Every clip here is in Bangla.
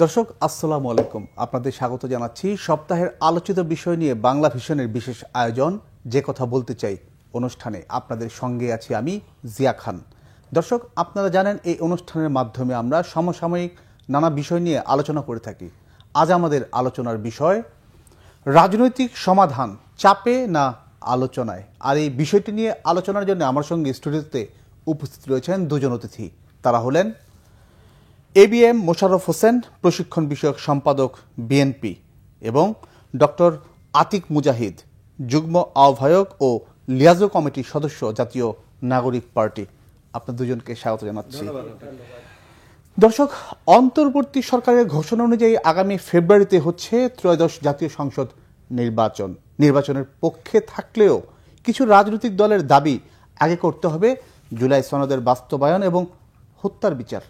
দর্শক আসসালামু আলাইকুম, আপনাদের স্বাগত জানাচ্ছি সপ্তাহের আলোচিত বিষয় নিয়ে বাংলা ভিশনের বিশেষ আয়োজন যে কথা বলতে চাই অনুষ্ঠানে। আপনাদের সঙ্গে আছি আমি জিয়া খান। দর্শক, আপনারা জানেন এই অনুষ্ঠানের মাধ্যমে আমরা সমসাময়িক নানা বিষয় নিয়ে আলোচনা করে থাকি। আজ আমাদের আলোচনার বিষয় রাজনৈতিক সমাধান চাপে না আলোচনায়। আর এই বিষয়টি নিয়ে আলোচনার জন্য আমার সঙ্গে স্টুডিওতে উপস্থিত রয়েছেন দুজন অতিথি। তারা হলেন ABM মোশাররফ হোসেন, প্রশিক্ষণ বিষয়ক সম্পাদক বিএনপি, এবং ডক্টর আতিক মুজাহিদ, যুগ্ম আহ্বায়ক ও লিয়াজো কমিটির সদস্য, জাতীয় নাগরিক পার্টি। আপনার দুজনকে স্বাগত জানাচ্ছি। দর্শক, অন্তর্বর্তী সরকারের ঘোষণা অনুযায়ী আগামী ফেব্রুয়ারিতে হচ্ছে ত্রয়োদশ জাতীয় সংসদ নির্বাচন। নির্বাচনের পক্ষে থাকলেও কিছু রাজনৈতিক দলের দাবি আগে করতে হবে জুলাই সনদের বাস্তবায়ন এবং হত্যার বিচার।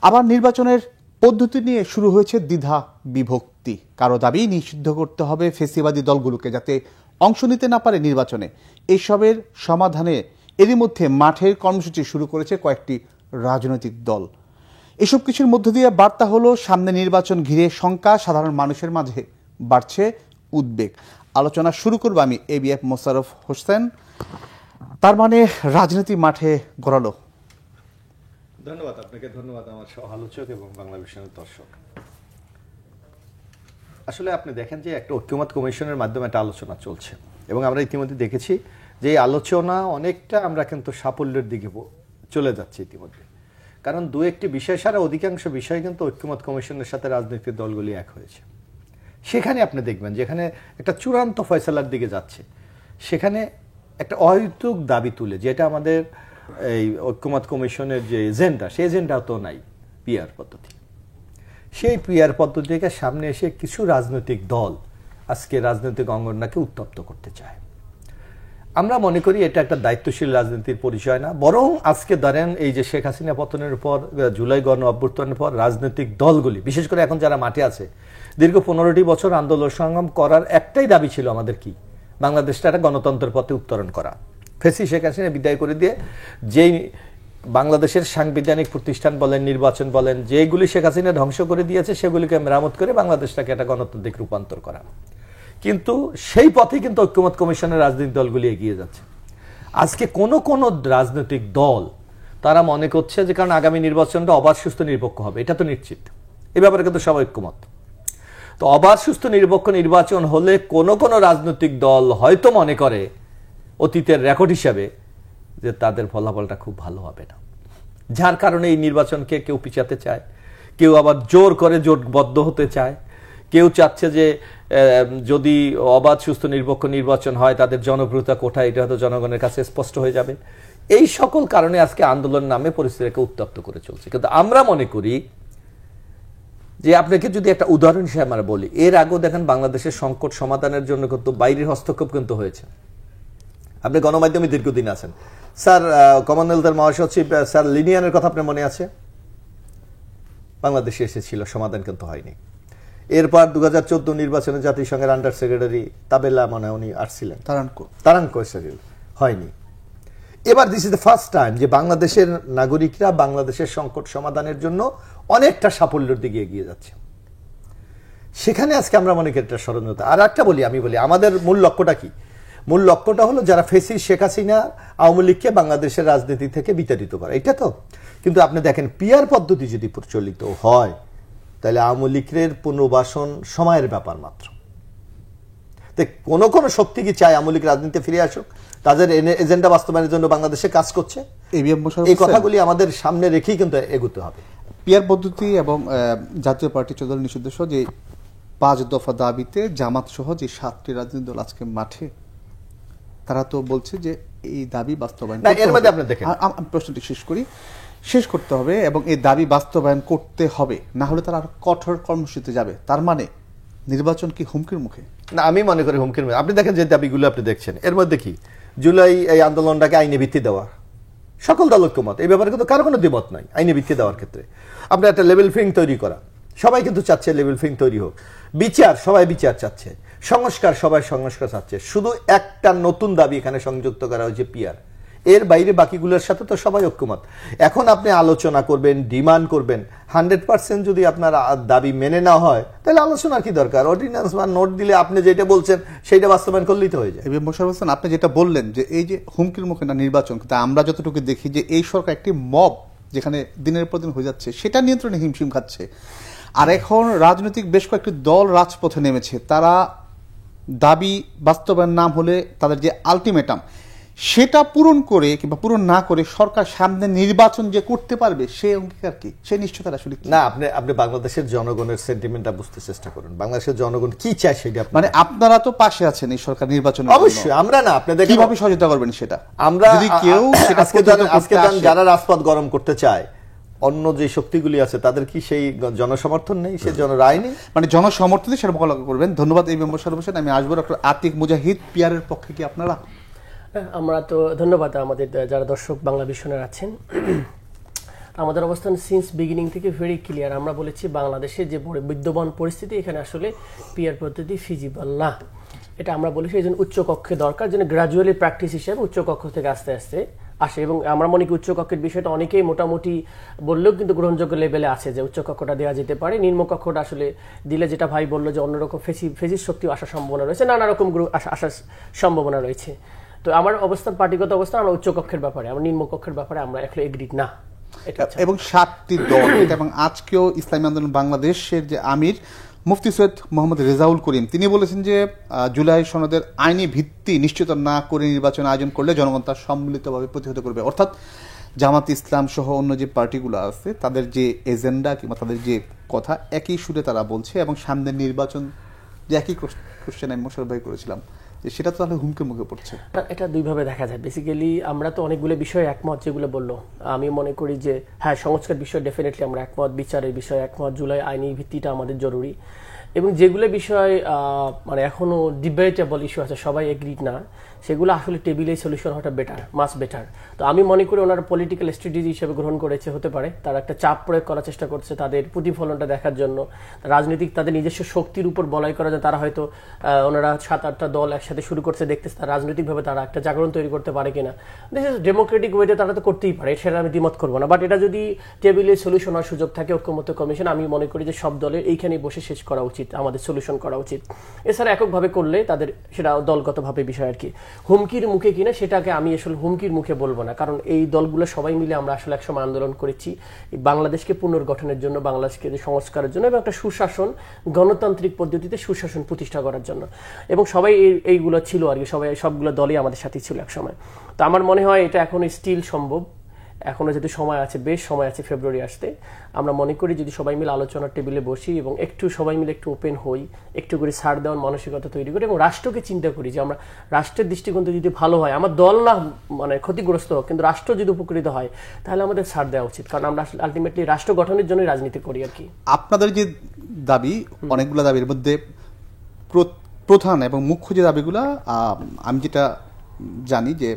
আবার নির্বাচনের পদ্ধতি নিয়ে শুরু হয়েছে দ্বিধা বিভক্তি। কারো দাবি নিষিদ্ধ করতে হবে ফেসিবাদী দলগুলোকে, যাতে অংশ নিতে না পারে নির্বাচনে। এইসবের সমাধানে এরই মধ্যে মাঠের কর্মসূচি শুরু করেছে কয়েকটি রাজনৈতিক দল। এসব কিছুর মধ্য দিয়ে বার্তা হলো সামনে নির্বাচন ঘিরে শঙ্কা, সাধারণ মানুষের মাঝে বাড়ছে উদ্বেগ। আলোচনা শুরু করব আমি ABM মোশাররফ হোসেন। তার মানে রাজনীতি মাঠে গড়ালো। ধন্যবাদ আপনাকে, ধন্যবাদ আমার সহ আলোচক এবং বাংলা ভিশনের দর্শক। আসলে আপনি দেখেন যে একটা ঐক্যমত কমিশনের মাধ্যমে একটা আলোচনা চলছে এবং আমরা ইতিমধ্যে দেখেছি যে এই আলোচনা অনেকটা আমরা কিন্তু সাফল্যের দিকে চলে যাচ্ছে ইতিমধ্যে। কারণ দু একটি বিষয় ছাড়া অধিকাংশ বিষয় কিন্তু ঐক্যমত কমিশনের সাথে রাজনৈতিক দলগুলি এক হয়েছে। সেখানে আপনি দেখবেন যেখানে একটা চূড়ান্ত ফয়সালার দিকে যাচ্ছে, সেখানে একটা অহেতুক দাবি তুলে, যেটা আমাদের এই ঐক্যমত কমিশনের যে এজেন্ডা, সেই এজেন্ডাও তো নাই, পিআর পদ্ধতি। সেই পিআর পদ্ধতিকে সামনে এসে কিছু রাজনৈতিক দল আজকে রাজনৈতিক অঙ্গনটাকে উত্তপ্ত করতে চায়। আমরা মনে করি এটা একটা দায়িত্বশীল রাজনীতির পরিচয় না, বরং আজকে ধরেন এই যে শেখ হাসিনা পতনের পর, জুলাই গণ অভ্যুত্থানের পর রাজনৈতিক দলগুলি, বিশেষ করে এখন যারা মাঠে আছে, দীর্ঘ 15টি বছর আন্দোলন সংগ্রাম করার একটাই দাবি ছিল আমাদের, কি বাংলাদেশটা একটা গণতন্ত্রের পথে উত্তরণ করা। ফেসি শেখ হাসিনা বিদায় করে দিয়ে যেই বাংলাদেশের সাংবিধানিক প্রতিষ্ঠান বলেন, নির্বাচন বলেন, যেগুলি শেখ হাসিনা ধ্বংস করে দিয়েছে, সেগুলিকে মেরামত করে বাংলাদেশটাকে একটা গণতান্ত্রিক রূপান্তর করা। কিন্তু সেই পথে কিন্তু ঐক্যমত কমিশনের রাজনৈতিক দলগুলি এগিয়ে যাচ্ছে। আজকে কোন কোন রাজনৈতিক দল তারা মনে করছে যে কারণ আগামী নির্বাচনটা অবাধ, সুস্থ, নিরপেক্ষ হবে, এটা তো নিশ্চিত, এ ব্যাপারে কিন্তু সবাই ঐক্যমত। তো অবাধ, সুস্থ, নিরপেক্ষ নির্বাচন হলে কোন কোন রাজনৈতিক দল হয়তো মনে করে অতীতের রেকর্ড হিসাবে যে তাদের ফলাফলটা খুব ভালো হবে না, যার কারণে এই নির্বাচনকে কেউ পিছাতে চায়, কেউ আবার জোর করে জোটবদ্ধ হতে চায়, কেউ চাচ্ছে যে যদি অবাধ, সুস্থ, নিরপেক্ষ নির্বাচন হয় তাদের জনপ্রিয়তা কোথায়, এটা হয়তো জনগণের কাছে স্পষ্ট হয়ে যাবে। এই সকল কারণে আজকে আন্দোলন নামে পরিস্থিতিকে উত্তপ্ত করে চলছে। কিন্তু আমরা মনে করি যে আপনাকে যদি একটা উদাহরণ হিসেবে আমরা বলি, এর আগেও দেখেন বাংলাদেশের সংকট সমাধানের জন্য কিন্তু বাইরের হস্তক্ষেপ কিন্তু হয়েছে। আপনি গণমাধ্যমে দীর্ঘদিন আছেন স্যার, কমনওয়েলথের মহাসচিব স্যার লিনিয়ানের কথা আপনার মনে আছে? বাংলাদেশে এসেছিল, সমাধান কিন্তু হয়নি। এরপর 2014 নির্বাচনে জাতিসংঘের আন্ডার সেক্রেটারি তাবেলা মনে উনি আসছিলেন, তারাঙ্কো হয়নি। এবার this is the first time যে বাংলাদেশের নাগরিকরা বাংলাদেশের সংকট সমাধানের জন্য অনেকটা সাফল্যের দিকে এগিয়ে যাচ্ছে। সেখানে আজকে আমরা মনে করি একটা ষড়যন্ত্র। আর একটা আমি বলি আমাদের মূল লক্ষ্যটা কি? মূল লক্ষ্যটা হলো যারা ফেসি শেখ হাসিনা, আওয়ামী লীগকে বাংলাদেশের রাজনীতি থেকে বিতাড়িত করা, এটা তো। কিন্তু আপনি দেখেন পিআর পদ্ধতি যদি প্রচলিত হয় তাহলে আওয়ামী লীগের পুনর্বাসন সময়ের ব্যাপার মাত্র। কোন কোন শক্তি কি চায় আওয়ামী লীগ রাজনীতি ফিরে আসুক, তাদের এজেন্ডা বাস্তবায়নের জন্য বাংলাদেশে কাজ করছে। এই কথাগুলি আমাদের সামনে রেখেই কিন্তু এগোতে হবে। পিআর পদ্ধতি এবং জাতীয় পার্টি 14 নিষিদ্ধ সহ যে 5 দফা দাবিতে জামাত সহ যে 7টি রাজনৈতিক দল আজকে মাঠে, তারা তো বলছে যে এই দাবি বাস্তবায়ন, এর মধ্যে আপনি দেখেন, প্রশ্নটি শেষ করতে হবে এবং এই দাবি বাস্তবায়ন করতে হবে, না হলে তারা আরো কঠোর কর্মসূচিতে যাবে। তার মানে নির্বাচন কি হুমকির মুখে? না, আমি মনে করি হুমকির মুখে। আপনি দেখেন যে দাবিগুলো আপনি দেখছেন, এর মধ্যে কি জুলাই এই আন্দোলনটাকে আইনে ভিত্তি দেওয়া, সকল দল ঐক্যমত, এই ব্যাপারে কিন্তু কারো কোনো দ্বিমত নাই। আইনে ভিত্তি দেওয়ার ক্ষেত্রে আপনি একটা লেভেল ফিল্ডিং তৈরি করা, সবাই কিন্তু চাচ্ছে লেভেল ফিল্ডিং তৈরি হোক। বিচার, সবাই বিচার চাচ্ছে। সংস্কার, সবাই সংস্কার চাচ্ছে। শুধু একটা নতুন দাবি এখানে সংযুক্ত করা হয়েছে পিআর। এর বাইরে বাকিগুলোর সাথে তো সবাই ঐক্যমত। এখন আপনি আলোচনা করবেন, ডিমান্ড করবেন, 100% যদি আপনার দাবি মেনে না হয় তাহলে আলোচনার কি দরকার? অর্ডিন্যান্স বা নোট দিলে আপনি যেটা বলছেন সেইটা বাস্তবায়ন করলেই তো হয়ে যায়। মোশাররফ হোসেন, আপনি যেটা বললেন যে এই যে হুমকির মুখে না নির্বাচন, কিন্তু আমরা যতটুকু দেখি যে এই সরকার একটি মব যেখানে দিনের পর দিন হয়ে যাচ্ছে, সেটা নিয়ন্ত্রণে হিমশিম খাচ্ছে। আর এখন রাজনৈতিক বেশ কয়েকটি দল রাজপথে নেমেছে, তারা দাবি বাস্তবায়ন নাম হলে তাদের যে আলটিমেটাম সেটা পূরণ করে কিংবা পূরণ না করে সরকার সামনে নির্বাচন যে করতে পারবে সেই অঙ্গীকার কি, সেই নিশ্চয়তা আসলে কি? না, আপনি বাংলাদেশের জনগণের সেন্টিমেন্টটা বুঝতে চেষ্টা করুন। বাংলাদেশের জনগণ কি চায় সেটা মানে আপনারা তো পাশে আছেন এই সরকার নির্বাচন, অবশ্যই। আমরা না, আপনি দেখেন কিভাবে সহযোগিতা করবেন সেটা? আমরা যদি কেউ সেটা আজকে যারা রাজপথ গরম করতে চায়, অন্য যে শক্তিগুলি আছে তাদের কি সেই জনসমর্থন নেই, সে জনরায় নেই? মানে জনসমর্থনে সেটা মোকাবিলা করবেন। ধন্যবাদ এই মোশাররফ হোসেন। আমি আসবো ডক্টর আতিক মুজাহিদ, পিয়ারের পক্ষে কি আপনারা? আমরা তো ধন্যবাদ আমাদের যারা দর্শক বাংলা ভিশনের আছেন। আমাদের অবস্থান সিন্স বিগিনিং থেকে ভেরি ক্লিয়ার। আমরা বলেছি বাংলাদেশের যে বিদ্যমান পরিস্থিতি, এখানে আসলে পিয়ার পদ্ধতি ফিজিবল না, এটা আমরা বলেছি। এই জন্য উচ্চ কক্ষে দরকার, যেন গ্রাজুয়ালি প্র্যাকটিস হিসেবে উচ্চ কক্ষ থেকে আস্তে আস্তে আসে। এবং আমরা মনে করি উচ্চ কক্ষের বিষয়টা অনেকেই মোটামুটি বললেও কিন্তু গ্রহণযোগ্য লেভেলে আছে, যে উচ্চ কক্ষটা দেওয়া যেতে পারে। নিম্ন কক্ষটা আসলে দিলে, যেটা ভাই বললো যে অন্যরকম ফেসিস শক্তিও আসার সম্ভাবনা রয়েছে, নানা রকম আসার সম্ভাবনা রয়েছে। তো আমার অবস্থান, পার্টিগত অবস্থান, আমরা উচ্চ কক্ষের ব্যাপারে, আমরা নিম্ন কক্ষের ব্যাপারে আমরা এখন এগ্রিড না। এবং 7টি দল, এবং আজকেও ইসলামী আন্দোলন বাংলাদেশের যে আমির মুফতি সৈয়দ মোহাম্মদ রেজাউল করিম, তিনি বলেছেন যে জুলাই সনদের আইনি ভিত্তি নিশ্চিত না করে নির্বাচন আয়োজন করলে জনগণ তার সম্মিলিতভাবে প্রতিহত করবে। অর্থাৎ জামাত ইসলাম সহ অন্য যে পার্টিগুলো আছে তাদের যে এজেন্ডা কিংবা তাদের যে কথা একই সুরে তারা বলছে, এবং সামনের নির্বাচন যে একই কোশ্চেন আমি মোশাররফ ভাই করেছিলাম, যে সেটা তো তাহলে হুমকির মুখে পড়ছে। এটা দুইভাবে দেখা যায়। বেসিক্যালি আমরা তো অনেকগুলো বিষয়ে একমত, যেগুলো বললো। আমি মনে করি যে হ্যাঁ, সংস্কার বিষয়ে ডেফিনেটলি আমরা একমত, বিচারের বিষয়ে একমত, জুলাই আইনি ভিত্তিটা আমাদের জরুরি। এবং যেগুলো বিষয় মানে এখনো ডিবেটেবল ইস্যু আছে, সবাই এগ্রিড না, সেগুলো আসলে টেবিলে সলিউশন হওয়াটা বেটার, মাস বেটার। তো আমি মনে করি ওনারা পলিটিক্যাল স্ট্র্যাটেজি হিসেবে গ্রহণ করেছে, হতে পারে তারা একটা চাপ প্রয়োগ করার চেষ্টা করছে তাদের প্রতিফলনটা দেখার জন্য, রাজনৈতিক তাদের নিজস্ব শক্তির উপর বলয় করার জন্য। তারা হয়তো ওনারা 7-8টা দল একসাথে শুরু করছে, দেখতেছে তারা রাজনৈতিকভাবে তারা একটা জাগরণ তৈরি করতে পারে কিনা। দিস ইজ ডেমোক্রেটিক ওয়েতে তারা তো করতেই পারে, সেটা আমি দ্বিমত করবো না। বাট এটা যদি টেবিলে সলিউশন হওয়ার সুযোগ থাকে, ঐক্যমত্য কমিশন, আমি মনে করি যে সব দলের এইখানেই বসে শেষ করা উচিত, আমাদের সলিউশন করা উচিত। এছাড়া এককভাবে করলে তাদের সেটা দলগতভাবে বিষয় আর কি। হুমকির মুখে কিনা সেটাকে আমি আসলে হুমকির মুখে বলবো না, কারণ এই দলগুলো সবাই মিলে আমরা আসলে একসময় আন্দোলন করেছি বাংলাদেশকে পুনর্গঠনের জন্য, বাংলাদেশকে সংস্কারের জন্য, এবং একটা সুশাসন, গণতান্ত্রিক পদ্ধতিতে সুশাসন প্রতিষ্ঠা করার জন্য। এবং সবাই এইগুলো ছিল আর কি, সবগুলো দলই আমাদের সাথে ছিল একসময়। তো আমার মনে হয় এটা এখন স্টিল সম্ভব। এখনো যদি সময় আছে, বেশ সময় আছে ফেব্রুয়ারি আসতে। আমরা মনে করি যদি সবাই মিলে আলোচনার টেবিলে বসি এবং একটু সবাই মিলে একটু ওপেন হই, একটু করে ছাড় দেওয়ার মানসিকতা তৈরি করি, এবং রাষ্ট্রকে চিন্তা করি যে আমরা রাষ্ট্রের দৃষ্টিকোণ থেকে যদি ভালো হয়, আমার দল না মানে ক্ষতিগ্রস্ত হোক, কিন্তু রাষ্ট্র যদি উপকৃত হয়, তাহলে আমাদের ছাড় দেওয়া উচিত। কারণ আমরা আলটিমেটলি রাষ্ট্র গঠনের জন্যই রাজনীতি করি আর কি। আপনাদের যে দাবি, অনেকগুলো দাবির মধ্যে প্রধান এবং মুখ্য যে দাবিগুলো, আমি যেটা জানি যে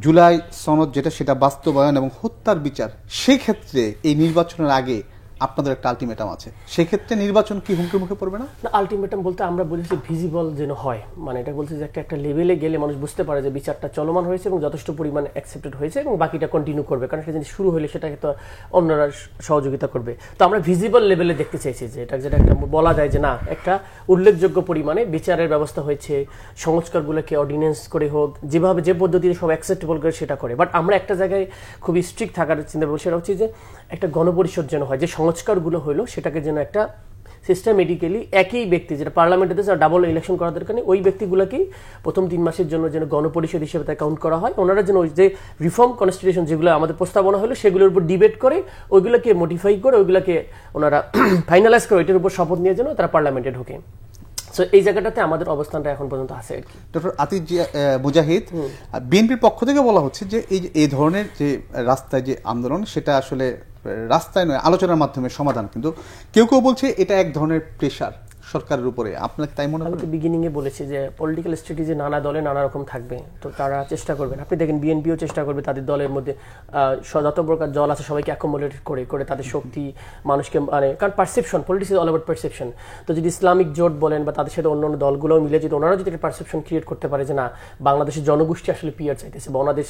জুলাই সনদ যেটা, সেটা বাস্তবায়ন এবং হত্যার বিচার। সেই ক্ষেত্রে এই নির্বাচনের আগে আপনাদের একটা আলটিমেটাম আছে, সেক্ষেত্রে নির্বাচন কি হুমকির মুখে পড়বে না? আলটিমেটাম বলতে আমরা বলেছি ভিজিবল যেন হয়, মানে এটা বলছে যে একটা লেভেলে গেলে মানুষ বুঝতে পারে যে বিচারটা চলমান হয়েছে এবং যথেষ্ট পরিমাণে অ্যাকসেপ্টেড হয়েছে, এবং বাকিটা কন্টিনিউ করবে, কারণ সেটা যদি শুরু হলে সেটাকে তো অন্যরা সহযোগিতা করবে। তো আমরা ভিজিবল লেভেলে দেখতে চাইছি যে যেটা একটা বলা যায় যে না, একটা উল্লেখযোগ্য পরিমাণে বিচারের ব্যবস্থা হয়েছে, সংস্কারগুলোকে অর্ডিন্যান্স করে হোক, যেভাবে যে পদ্ধতিতে সব অ্যাকসেপ্টেবল করে সেটা করে। বাট আমরা একটা জায়গায় খুবই স্ট্রিক্ট থাকার চিন্তা করবো, সেটা হচ্ছে যে একটা গণপরিষদ যেন হয়, যে সংস্কারগুলো হলো সেটাকে যেন একটা সিস্টেমেটিক্যালি একই ব্যক্তি, যেটা পার্লামেন্টে ডাবল ইলেকশন করার দরকার নেই, ওই ব্যক্তিগুলোকেই প্রথম 3 মাসের জন্য যেন গণপরিষদ হিসেবে তা কাউন্ট করা হয়। ওনারা যেন ওই যে রিফর্ম কনস্টিটিউশন যেগুলো আমাদের প্রস্তাবনা হলো সেগুলোর উপর ডিবেট করে, ওইগুলোকে মডিফাই করে, ওইগুলোকে ওনারা ফাইনালাইজ করে, ওইটার উপর শপথ নিয়ে যেন তারা পার্লামেন্টে ঢোকে। সো এই জায়গাটাতে আমাদের অবস্থানটা এখন পর্যন্ত আছে আর কি। ডক্টর আতিক মুজাহিদ, বিএনপির পক্ষ থেকে বলা হচ্ছে যে এই ধরনের যে রাস্তায় যে আন্দোলন, সেটা আসলে রাস্তায় নয়, আলোচনার মাধ্যমে সমাধান। কিন্তু কেউ কেউ বলছে এটা এক ধরনের প্রেশার, সরকারের উপরে, আপনাকে তাই মনে আমি করেন? তো বিগিনিং এ বলেছি যে পলিটিক্যাল স্ট্র্যাটেজি নানা দলে নানা রকম থাকবে, তো তারা চেষ্টা করবেন। আপনি দেখেন বিএনপিও চেষ্টা করবে তাদের দলের মধ্যে যত প্রকার দল আছে সবাইকে অ্যাকোমোডেট করে করে তাদের শক্তি মানুষকে, মানে কারণ perception, politics is all about perception. তো যদি ইসলামিক জোট বলেন বা তাদের সাথে অন্যান্য দলগুলো মিলে যদি ওনারা যদি একটা পারসেপশন ক্রিয়েট করতে পারে যে না বাংলাদেশের জনগোষ্ঠী আসলে পিয়ার চাইতেছে বা ওনাদের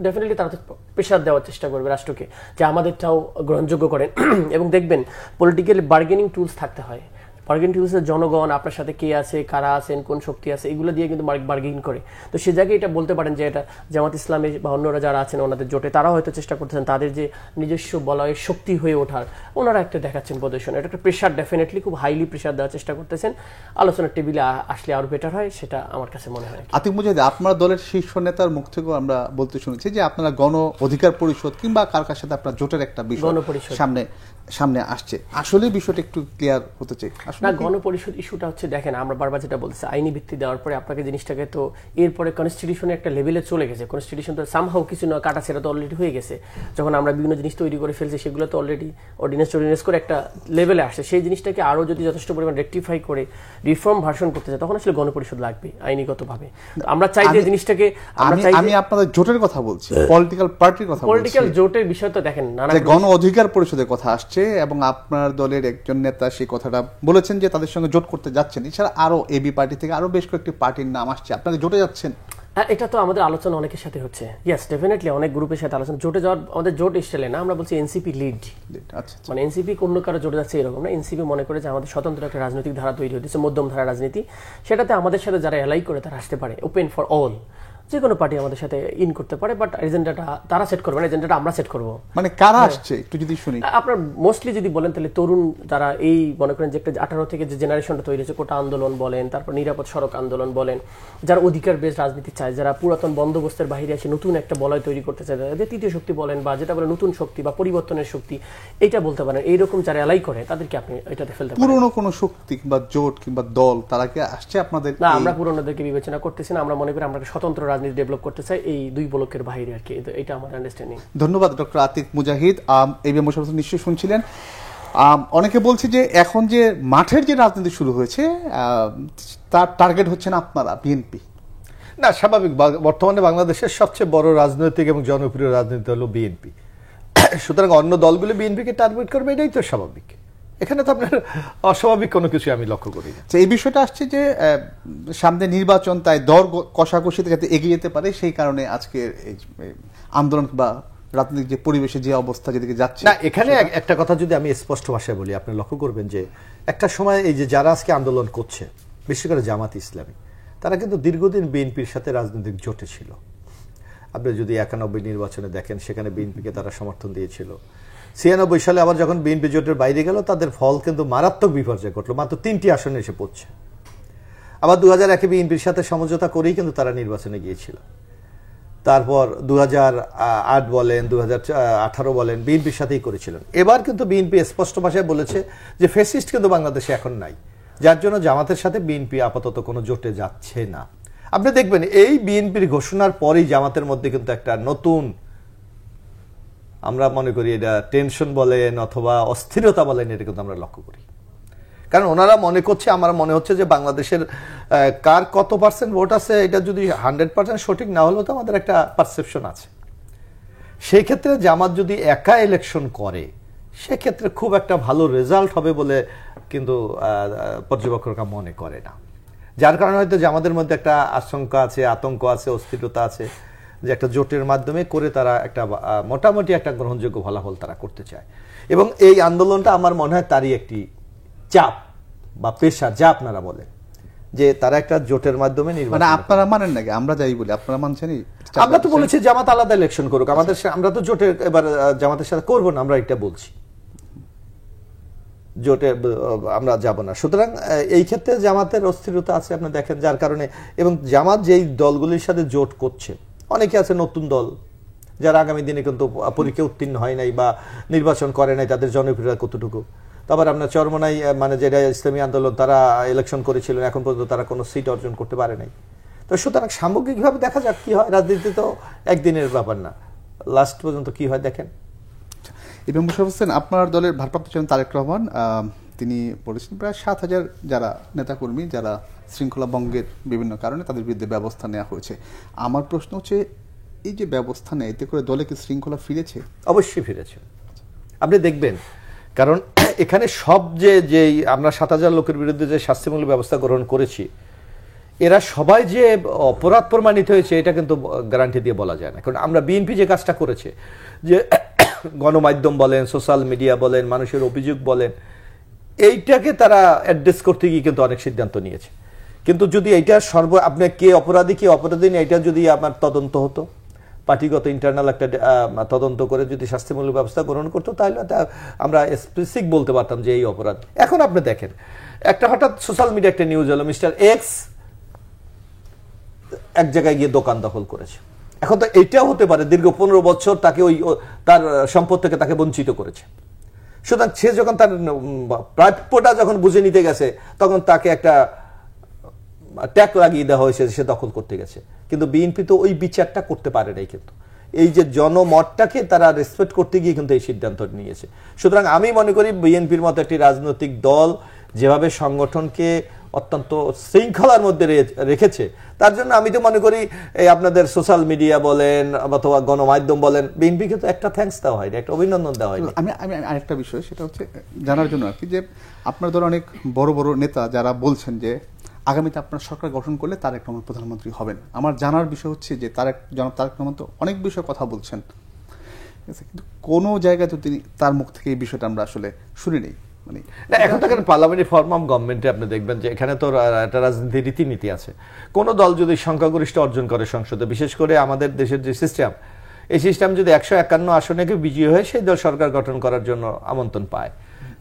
ডেফিনেটলি তারা প্রেশার দেওয়ার চেষ্টা করবে রাষ্ট্রকে যে আমাদেরটাও গ্রহণযোগ্য করেন। এবং দেখবেন পলিটিক্যাল বার্গেনিং টুলস থাকতে হয়। বার্গেনিং টুলসের জনগণ আপনার সাথে কে আছে, কারা আছেন, কোন শক্তি আছে, এগুলো দিয়ে কিন্তু বার্গেনিং করে। তো সে জায়গায় এটা বলতে পারেন যে এটা জামাত ইসলামী বা অন্যরা যারা আছেন ওনাদের জোটে তারাও হয়তো চেষ্টা করতেছেন তাদের যে নিজস্ব বলয়ের শক্তি হয়ে ওঠার, ওনারা একটা দেখাচ্ছেন প্রদর্শন। এটা একটা প্রেশার, ডেফিনেটলি খুব হাইলি প্রেশার দেওয়ার চেষ্টা করতেছেন। আলোচনার টেবিলে আসলে আরো বেটার হয়, সেটা আমার কাছে মনে হয়। আতিক মুজাহিদ, আপনার দলের শীর্ষ নেতার মুখ থেকেও আমরা বলতে শুনেছি যে আপনারা গণ অধিকার পরিষদ কিংবা কার কার সাথে আপনার জোটের একটা বিষয় সামনে আসছে, আসলে বিষয়টা একটু ক্লিয়ার হতে চাই। না, গণপরিষদ ইস্যুটা হচ্ছে, দেখেন আমরা বারবার যেটা বলছি, আইনি ভিত্তি দেওয়ার পরে আপনাকে জিনিসটাকে তো এরপরে কনস্টিটিউশনে একটা লেভেলে চলে গেছে। কনস্টিটিউশন তো সামহাও কিছু না কাটা ছেড়া তো অলরেডি হয়ে গেছে। যখন আমরা বিভিন্ন জিনিস তৈরি করে ফেলছি সেগুলো তো অলরেডি অর্ডিনেন্স করে একটা লেভেলে আসছে। সেই জিনিসটাকে আরো যদি যথেষ্ট পরিমাণ রেকটিফাই করে রিফর্ম ভার্সন করতে চায় তখন আসলে গণপরিষদ লাগবে আইনিগতভাবে। আমরা চাই যে জিনিসটাকে, আমি আপনাদের জোটের কথা বলছি, পলিটিক্যাল পার্টির কথা বলছি। পলিটিক্যাল জোটের বিষয় তো দেখেন নানা গণ অধিকার পরিষদের কথা আসছে এবং আপনার দলের একজন নেতা সেই কথাটা বলেছেন যে তাদের সঙ্গে জোট করতে যাচ্ছেন। এছাড়া আরো এবি পার্টি থেকে আরো বেশ কয়েকটি পার্টির নাম আসছে, আপনারা জোটে যাচ্ছেন? এটা তো আমাদের আলোচনা অনেকের সাথে হচ্ছে। ইয়েস, ডেফিনেটলি অনেক গ্রুপের সাথে আলোচনা। জোটে যাওয়ার আমাদের জোট স্টাইলে না, আমরা বলছি এনসিপি লিড। আচ্ছা, মানে এনসিপি অন্য কারো জোটে যাচ্ছে এরকম না। এনসিপি মনে করে যে আমাদের স্বতন্ত্র একটা রাজনৈতিক ধারা তৈরি হচ্ছে, মধ্যম ধারা রাজনীতি, সেটাতে আমাদের সাথে যারা অ্যালাই করে তারা আসতে পারে, ওপেন ফর অল। যে কোনো পার্টি আমাদের সাথে ইন করতে পারে, বাট এজেন্ডাটা তারা সেট করবে না, এজেন্ডাটা আমরা সেট করব। মানে কারা আসছে একটু যদি শুনি। আপনার মোস্টলি যদি বলেন তাহলে তরুণ যারা, এই মনে করেন যে একটা 18 থেকে যে জেনারেশনটা তৈরি হয়েছে, কোটা আন্দোলন বলেন, তারপর নিরাপদ সড়ক আন্দোলন বলেন, যারা অধিকার বেশ রাজনীতি চায়, যারা পুরাতন বন্দোবস্তের বাইরে এসে নতুন একটা বলয় তৈরি করতে চায়, যে তৃতীয় শক্তি বলেন বা যেটা বলে নতুন শক্তি বা পরিবর্তনের শক্তি, এটা বলতে পারেন। এইরকম যারা এলাই করে তাদেরকে আপনি এটাতে ফেলতে পারেন। পুরনো কোনো শক্তি কিংবা জোট কিংবা দল তারা কি আসছে আপনাদের? না, আমরা পুরনোদেরকে বিবেচনা করতেছি না। আমরা মনে করি আমরা স্বতন্ত্র রাজনীতি ডেভেলপ করতে চাই এই দুই ব্লকের বাইরে আর কি। এটা আমার আন্ডারস্ট্যান্ডিং। ধন্যবাদ ডক্টর আতিক মুজাহিদ। এই বিষয়ে নিশ্চয়ই শুনছিলেন। অনেকে বলছে যে এখন যে মাঠের যে রাজনীতি শুরু হয়েছে তার টার্গেট হচ্ছে না আপনারা, বিএনপি। না, স্বাভাবিক। বর্তমানে বাংলাদেশের সবচেয়ে বড় রাজনৈতিক এবং জনপ্রিয় রাজনীতি হলো বিএনপি। সুতরাং অন্য দলগুলো বিএনপিকে টার্গেট করবে, এটাই তো স্বাভাবিক। এখানে তো আপনার অস্বাভাবিক কোনো কিছু আমি লক্ষ্য করি না। এই বিষয়টা আসছে যে সামনে নির্বাচন, তাই দর কষাকষিতে যাতে এগিয়ে যেতে পারে সেই কারণে আজকের আন্দোলন বা রাজনৈতিক যে পরিবেশে যে অবস্থা যেদিকে যাচ্ছে। না, এখানে একটা কথা যদি আমি স্পষ্ট ভাষায় বলি, আপনি লক্ষ্য করবেন যে একটা সময় এই যে যারা আজকে আন্দোলন করছে, বিশেষ করে জামাত ইসলামী, তারা কিন্তু দীর্ঘদিন বিএনপির সাথে রাজনৈতিক জোটে ছিল। আপনি যদি 91 নির্বাচনে দেখেন, সেখানে বিএনপিকে তারা সমর্থন দিয়েছিল। 96 সালে আবার যখন বিএনপি জোটের বাইরে গেল, তাদের ফল কিন্তু মারাত্মক বিপর্যয় ঘটলো, মাত্র 3টি আসনে এসে পড়ছে। আবার 2001-এ বিএনপির সাথে সমঝোতা করেই কিন্তু তারা নির্বাচনে গিয়েছিল। তারপর 2008 বলেন, 2018 বলেন, বিএনপির সাথেই করেছিলেন। এবার কিন্তু বিএনপি স্পষ্ট ভাষায় বলেছে যে ফ্যাসিস্ট কিন্তু বাংলাদেশে এখন নাই, যার জন্য জামাতের সাথে বিএনপি আপাতত কোনো জোটে যাচ্ছে না। আপনি দেখবেন এই বিএনপির ঘোষণার পরেই জামাতের মধ্যে কিন্তু একটা নতুন, আমরা মনে করি এটা টেনশন বলেন অথবা অস্থিরতা বলেন, এটা কিন্তু আমরা লক্ষ্য করি। কারণ ওনারা মনে করছে, আমার মনে হচ্ছে যে বাংলাদেশের কার কত পার্সেন্ট ভোট আছে এটা যদি 100% সঠিক না হলেও তো আমাদের একটা পারসেপশন আছে। সেই ক্ষেত্রে জামাত যদি একা ইলেকশন করে সেক্ষেত্রে খুব একটা ভালো রেজাল্ট হবে বলে কিন্তু পর্যবেক্ষকরা মনে করে না। যার কারণে হয়তো জামাতের মধ্যে একটা আশঙ্কা আছে, আতঙ্ক আছে, অস্থিরতা আছে যে একটা জোটের মাধ্যমে করে তারা একটা মোটামুটি একটা গ্রহণযোগ্য ফলাফল তারা করতে চায়। এবং এই আন্দোলনটা আমার মনে হয় তারই একটি চাপ বা প্রেশার, যা আপনারা বলেন যে তারা একটা জোটের মাধ্যমে নির্বাচন। মানে আপনারা মানেন নাকি? আমরা যাই বলি, আপনারা মানছেনই? আমরা তো বলেছি জামাত আলাদা ইলেকশন করুক, আমাদের আমরা তো জোটে এবার জামাতের সাথে করবো না, আমরা এটা বলছি, জোটে আমরা যাব না। সুতরাং এই ক্ষেত্রে জামাতের অস্থিরতা আছে আপনি দেখেন, যার কারণে। এবং জামাত যেই দলগুলির সাথে জোট করছে, অনেকে আছে নতুন দল যারা আগামী দিনে কিন্তু পরীক্ষা উত্তীর্ণ হয় নাই বা নির্বাচন করে নাই, তাদের জনপ্রিয়তা কতটুকু। তারপর আপনার চরমনাই, মানে যেটা ইসলামী আন্দোলন, তারা ইলেকশন করেছিলেন, এখন পর্যন্ত তারা কোনো সিট অর্জন করতে পারে নাই। তো সুতরাং সামগ্রিকভাবে দেখা যাক কি হয়। রাজনীতি তো একদিনের ব্যাপার না, লাস্ট পর্যন্ত কি হয় দেখেন। এবং মুশাররফ হোসেন, আপনার দলের ভারপ্রাপ্ত চেয়ারম্যান তারেক রহমান তিনি বলেছেন প্রায় 7,000 যারা নেতাকর্মী যারা শৃঙ্খলা ভঙ্গের বিভিন্ন কারণে তাদের বিরুদ্ধে ব্যবস্থা নেওয়া হয়েছে। আমার প্রশ্ন হচ্ছে এই যে ব্যবস্থা নেয় এতে করে দলে কি শৃঙ্খলা ফিরেছে? অবশ্যই ফিরেছে। আপনি দেখবেন, কারণ এখানে সব যে আমরা 7,000 লোকের বিরুদ্ধে যে শাস্তিমূলক ব্যবস্থা গ্রহণ করেছি, এরা সবাই যে অপরাধ প্রমাণিত হয়েছে এটা কিন্তু গ্যারান্টি দিয়ে বলা যায় না। কারণ আমরা বিএনপি যে কাজটা করেছে, যে গণমাধ্যম বলেন, সোশ্যাল মিডিয়া বলেন, মানুষের অভিযোগ বলেন, এইটাকে তারা অ্যাড্রেস করতে গিয়ে কিন্তু অনেক সিদ্ধান্ত নিয়েছে। কিন্তু যদি এইটা আপনি কে অপরাধী কে অপরাধী নেই এটা যদি আমার তদন্ত হতো, পার্টিগত ইন্টারনাল একটা তদন্ত করে যদি শাস্তিমূলক ব্যবস্থা গ্রহণ করতো, তাহলে আমরা স্পেসিফিক বলতে পারতাম যে এই অপরাধ। এখন আপনি দেখেন, একটা হঠাৎ সোশ্যাল মিডিয়া একটা নিউজ হলো মিস্টার এক্স এক জায়গায় গিয়ে দোকান দখল করেছে। এখন তো এইটাও হতে পারে দীর্ঘ 15 বছর তাকে তার সম্পদ থেকে তাকে বঞ্চিত করেছে। সুতরাং সে যখন তার প্রাপ্যটা যখন বুঝে নিতে গেছে, তখন তাকে একটা ট্যাগ লাগিয়ে দেওয়া হয়েছে সে দখল করতে গেছে। কিন্তু বিএনপি তো ওই বিচারটা করতে পারে নাই। কিন্তু এই যে জনমতটাকে তারা রেসপেক্ট করতে গিয়ে কিন্তু এই সিদ্ধান্ত নিয়েছে। সুতরাং আমি মনে করি বিএনপির মতো একটি রাজনৈতিক দল যেভাবে সংগঠনকে অত্যন্ত শৃঙ্খলার মধ্যে রেখেছে, তার জন্য আমি তো মনে করি এই আপনাদের সোশ্যাল মিডিয়া বলেন অথবা গণমাধ্যম বলেন, বিএনপিকে তো একটা থ্যাঙ্কস দেওয়া হয়নি, একটা অভিনন্দন দেওয়া হয়নি। আমি আরেকটা বিষয় সেটা হচ্ছে জানার জন্য আর কি, যে আপনার ধর অনেক বড় বড় নেতা যারা বলছেন যে আগামীতে আপনার সরকার গঠন করলে তারেক রহমান প্রধানমন্ত্রী হবেন। আমার জানার বিষয় হচ্ছে যে জনাব তারেক রহমান তো অনেক বিষয়ে কথা বলছেন, কিন্তু কোনো জায়গায় তো তিনি তার মুখ থেকে এই বিষয়টা আমরা আসলে শুনি নেই। মানে এখন তো পার্লামেন্টারি ফর্ম অফ গভর্নমেন্টে আপনি দেখবেন যে এখানে তো একটা রাজনীতির রীতিনীতি আছে। কোন দল যদি সংখ্যাগরিষ্ঠ অর্জন করে সংসদে, বিশেষ করে আমাদের দেশের যে সিস্টেম, এই সিস্টেম যদি 151 আসনে বিজয়ী হয়ে সেই দল সরকার গঠন করার জন্য আমন্ত্রণ পায়,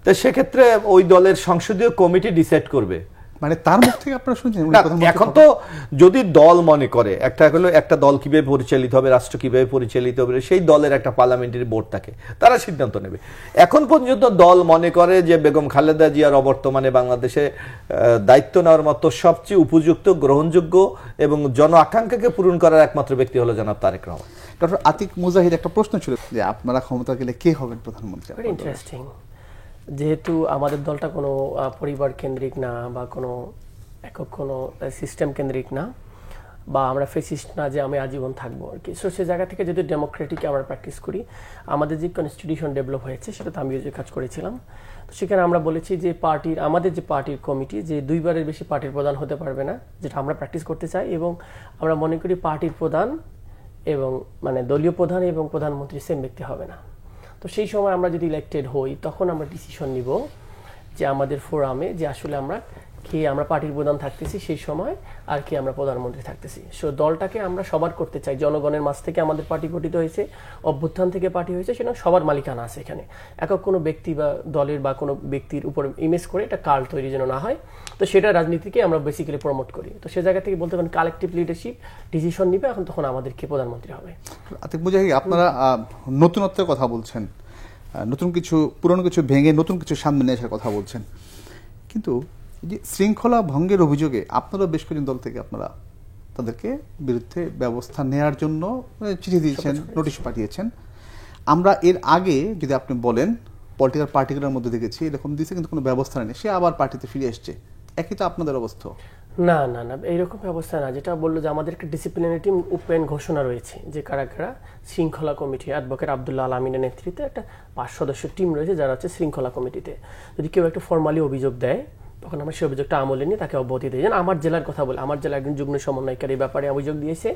তো সেক্ষেত্রে ওই দলের সংসদীয় কমিটি ডিসাইড করবে। মানে তার মুখ থেকে আপনারা শুনছেন? এখন তো যদি দল মনে করে একটা দল কিভাবে পরিচালিত হবে, রাষ্ট্র কিভাবে পরিচালিত হবে, সেই দলের একটা পার্লামেন্টারি বোর্ড থাকে, তারা সিদ্ধান্ত নেবে। এখন পর্যন্ত দল মনে করে যে বেগম খালেদা জিয়ার অবর্তমানে বাংলাদেশে দায়িত্ব নেওয়ার মতো সবচেয়ে উপযুক্ত, গ্রহণযোগ্য এবং জন আকাঙ্ক্ষাকে পূরণ করার একমাত্র ব্যক্তি হলো জনাব তারেক রহমান। ডক্টর আতিক মুজাহিদ, একটা প্রশ্ন ছিল যে আপনারা ক্ষমতা গেলে কে হবেন প্রধানমন্ত্রী? ইন্টারেস্টিং। যেহেতু আমাদের দলটা কোনো পরিবার কেন্দ্রিক না বা কোনো একক কোনো সিস্টেম কেন্দ্রিক না, বা আমরা ফেসিস্ট না যে আমি আজীবন থাকবো আর কি। সো সে জায়গা থেকে যদি ডেমোক্রেটিক আমরা প্র্যাকটিস করি, আমাদের যে কনস্টিটিউশন ডেভেলপ হয়েছে সেটা তো আমিও যে কাজ করেছিলাম, তো সেখানে আমরা বলেছি যে আমাদের যে পার্টির কমিটি যে 2বারের বেশি পার্টির প্রধান হতে পারবে না, যেটা আমরা প্র্যাকটিস করতে চাই। এবং আমরা মনে করি পার্টির প্রধান এবং মানে দলীয় প্রধান এবং প্রধানমন্ত্রী সেম ব্যক্তি হবে না। তো সেই সময় আমরা যদি ইলেক্টেড হই, তখন আমরা ডিসিশন নিব যে আমাদের ফোরামে যে আসলে আমরা পার্টির প্রধান থাকতেছি সেই সময়, আর কি আমরা প্রধানমন্ত্রী থাকতেছি। সো দলটাকে আমরা সবার করতে চাই, জনগণের মাঝ থেকে আমাদের পার্টি গঠিত হয়েছে, অভ্যুত্থান থেকে পার্টি হয়েছে, সেটা সবার মালিকানা আছে এখানে। একক কোনো ব্যক্তি বা দলের বা কোনো ব্যক্তির উপর ইমেজ করে এটা কাল তৈরি যেন না হয়, তো সেটা রাজনীতিকে আমরা বেসিক্যালি প্রমোট করি। তো সে জায়গা থেকে বলতে পারেন কালেকটিভ লিডারশিপ ডিসিশন নিবে, এখন তখন আমাদের কে প্রধানমন্ত্রী হবে। আতিক মুজাহিদ, আপনারা নতুনত্বের কথা বলছেন, পুরনো কিছু ভেঙে নতুন কিছু সামনে নিয়ে আসার কথা বলছেন, কিন্তু যে শৃঙ্খলা ভঙ্গের অভিযোগে আপনারা বেশ কয়েকজন দল থেকে আপনারা তাদেরকে বিরুদ্ধে ব্যবস্থা নেওয়ার জন্য চিঠি দিয়েছেন, নোটিশ পাঠিয়েছেন। আমরা এর আগে যদি আপনি বলেন পলিটিক্যাল পার্টিগুলোর মধ্যে দেখেছি এরকম দিয়েছে, কিন্তু কোনো ব্যবস্থা নেই, সে আবার পার্টিতে ফিরে এসছে। একই তো আপনাদের অবস্থা? না না না, এইরকম ব্যবস্থা না। যেটা বললো যে আমাদের একটা ডিসিপ্লিনারি টিম ওপেন ঘোষণা রয়েছে, যে কারা কারা শৃঙ্খলা কমিটি, অ্যাডভোকেট আব্দুল্লাহ আল আমিনের নেতৃত্বে একটা 5 সদস্যের টিম রয়েছে যারা হচ্ছে শৃঙ্খলা কমিটিতে। যদি কেউ একটা ফর্মালি অভিযোগ দেয়, তখন আমরা সেই অভিযোগটা আমলে নিয়ে তাকে অব্যাহতি দিই। যেন আমার জেলার কথা বলে, আমার জেলার একজন যুগ্ম সমন্বয়কারী এই ব্যাপারে অভিযোগ দিয়েছে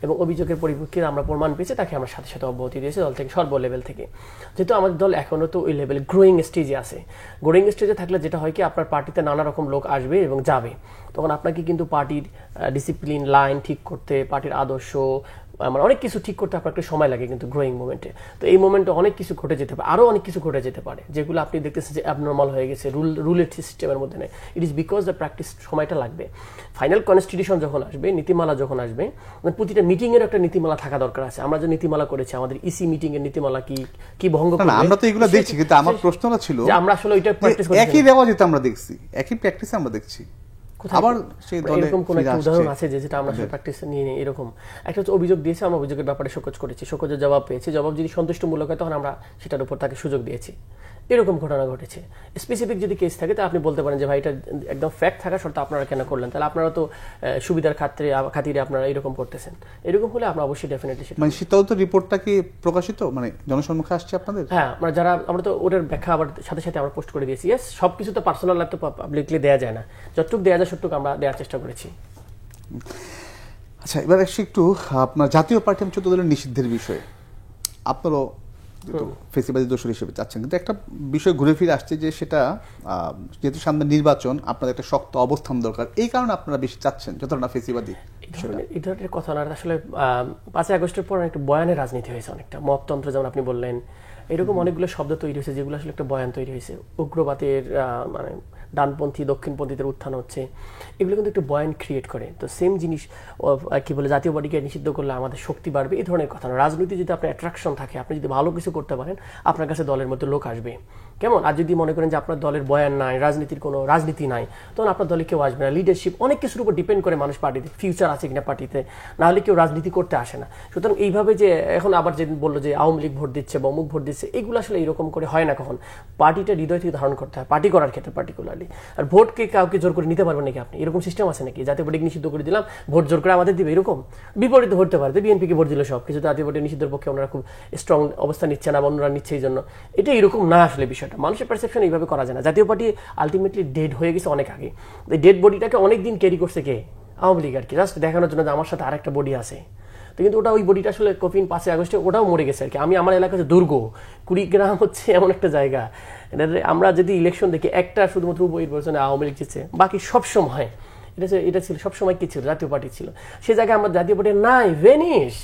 এবং অভিযোগের পরিপ্রেক্ষিতে আমরা প্রমাণ পেয়েছি, তাকে আমরা সাথে সাথে অব্যাহতি দিয়েছি দল থেকে, সর্ব লেভেল থেকে। যেহেতু আমাদের দল এখনও তো ওই লেভেলে গ্রোয়িং স্টেজে আছে। গ্রোয়িং স্টেজে থাকলে যেটা হয় কি, আপনার পার্টিতে নানা রকম লোক আসবে এবং যাবে, তখন আপনাকে কিন্তু পার্টির ডিসিপ্লিন লাইন ঠিক করতে, পার্টির আদর্শ মানে অনেক কিছু ঠিক করতে আপনার একটা সময় লাগে কিন্তু গ্রোয়িং মোমেন্টে। তো এই মোমেন্টে অনেক কিছু ঘটে যেতে পারে, আরও অনেক কিছু ঘটে যেতে পারে, যেগুলো আপনি দেখতেছেন যে অ্যাবনর্মাল হয়ে গেছে, রুলের সিস্টেমের মধ্যে নেই। It is because the practice সময়টা লাগবে। ফাইনাল কনস্টিটিউশন যখন আসবে, নীতিমালা যখন আসবে, প্রতিটা মিটিংয়ের একটা নীতিমালা থাকা দরকার আছে। আমরা যে নীতিমালা করেছি, আমাদের ইসি মিটিং এর নীতিমালা কি ভঙ্গ করবে, আমরা তো এগুলো দেখছি, কিন্তু আমার প্রশ্নটা ছিল যে আমরা আসলে ওইটা প্র্যাকটিস একই রেওয়াজ আমরা দেখছি, একই প্র্যাকটিস আমরা দেখছি। আবার সেই দলে এরকম কোন ফিরে একটা আসছে। উদাহরণ আছে যেটা আমরা প্র্যাকটিস নিয়ে নিই এরকম একটা হচ্ছে অভিযোগ দিয়েছে, আমরা অভিযোগের ব্যাপারে শোকজ করেছি, শোকজের জবাব পেয়েছি, জবাব যদি সন্তুষ্টমূলক হয় তখন আমরা সেটার উপর তাকে সুযোগ দিয়েছি। এরকম ঘটনা ঘটেছে। স্পেসিফিক যদি কেস থাকে তা আপনি বলতে পারেন যে ভাই এটা একদম ফ্যাক্ট থাকা সত্ত্বেও আপনারা কেন করলেন, তাহলে আপনারা তো সুবিধার খাতিরে আপনারা এরকম করতেছেন। এরকম হলে আমরা অবশ্যই ডেফিনেটলি সেটা মানে শীতলত রিপোর্টটা কি প্রকাশিত, মানে জনসম্মুখে আসছে আপনাদের? হ্যাঁ, আমরা তো ওটার ব্যাখ্যা আবার সাথে সাথে আমরা পোস্ট করে দিয়েছি। ইয়েস, সবকিছু তো পার্সোনাল লাইফ তো পাবলিকলি দেওয়া যায় না, যতটুকু দেওয়া যায় সবটুকু আমরা দেওয়ার চেষ্টা করেছি। আচ্ছা, এবার আসি একটু আপনার জাতীয় পার্টি এবং 14 দলের নিষিদ্ধের বিষয়ে। আপনারও ফেসিবাদী দোষর হিসেবে চাচ্ছেন, কিন্তু একটা বিষয় ঘুরে ফিরে আসছে যে সেটা যেহেতু সামনে নির্বাচন, আপনাদের একটা শক্ত অবস্থান দরকার, এই কারণে আপনারা বেশি চাচ্ছেন যতটা না ফেসিবাদী। এই ধরনের কথা না, আসলে 5 আগস্টের পর একটা বয়ানের রাজনীতি হয়েছে, অনেকটা মপতন্ত্র যেমন আপনি বললেন, এরকম অনেকগুলো শব্দ তৈরি হয়েছে যেগুলো আসলে একটা বয়ান তৈরি হয়েছে। উগ্রবাদের মানে ডানপন্থী দক্ষিণপন্থীদের উত্থান হচ্ছে, এগুলো কিন্তু একটু বয়ান ক্রিয়েট করে। তো সেম জিনিস কি বলে জাতীয় পার্টিকে নিষিদ্ধ করলে আমাদের শক্তি বাড়বে, এই ধরনের কথা না। রাজনীতি যদি আপনার অ্যাট্রাকশন থাকে, আপনি যদি ভালো কিছু করতে পারেন, আপনার কাছে দলের মধ্যে লোক আসবে। কেমন? আর যদি মনে করেন যে আপনার দলের বয়ান নাই, রাজনীতির কোনো রাজনীতি নাই, তখন আপনার দলে কেউ আসবে না। লিডারশিপ অনেক কিছুর উপর ডিপেন্ড করে মানুষ পার্টিতে ফিউচার আছে কিনা পার্টিতে, না হলে কেউ রাজনীতি করতে আসে না। সুতরাং এইভাবে যে এখন আবার যেদিন বললো যে আওয়ামী লীগ ভোট দিচ্ছে বা অমুক ভোট দিচ্ছে, এগুলো আসলে এরকম করে হয় না। কখন পার্টিটা হৃদয় থেকে ধারণ করতে হয়, পার্টি করার ক্ষেত্রে পার্টিকুলারলি। আর ভোটকে কাউকে জোর করে নিতে পারবেন নাকি আপনি? এরকম সিস্টেম আছে নাকি? জাতীয় পার্টিকে নিষিদ্ধ করে দিলাম, ভোট জোর করে আমাদের দিবে, এরকম বিপরীতে হতে পারে। বিএনপিকে ভোট দিল সব কিছু, জাতীয় পার্টি নিষিদ্ধের পক্ষে ওনারা খুব স্ট্রং অবস্থা নিচ্ছে না, অন্যরা নিচ্ছে, এই জন্য এটা এরকম না। আসলে বিষয়টা মানুষের পারসেপশন এইভাবে করা যায় না। জাতীয় পার্টি আলটিমেটলি ডেড হয়ে গেছে অনেক আগে। এই ডেড বডিটাকে অনেকদিন ক্যারি করছে কে? আওয়ামী লীগ আর কি, জাস্ট দেখানোর জন্য যে আমার সাথে আরেকটা বডি আছে। তো কিন্তু ওটা ওই বডিটা আসলে কফিন 5 আগস্টে ওটাও মরে গেছে আর কি। আমার এলাকা হচ্ছে দুর্গ, কুড়িগ্রাম হচ্ছে এমন একটা জায়গা, আমরা যদি ইলেকশন দেখি একটা শুধুমাত্র নির্বাচনে আওয়ামী লীগ জিতছে, বাকি সব সময় এটা ছিল সবসময় কি ছিল? জাতীয় পার্টি ছিল। সে জায়গায় আমরা জাতীয় পার্টি নাই, ভেনিশ।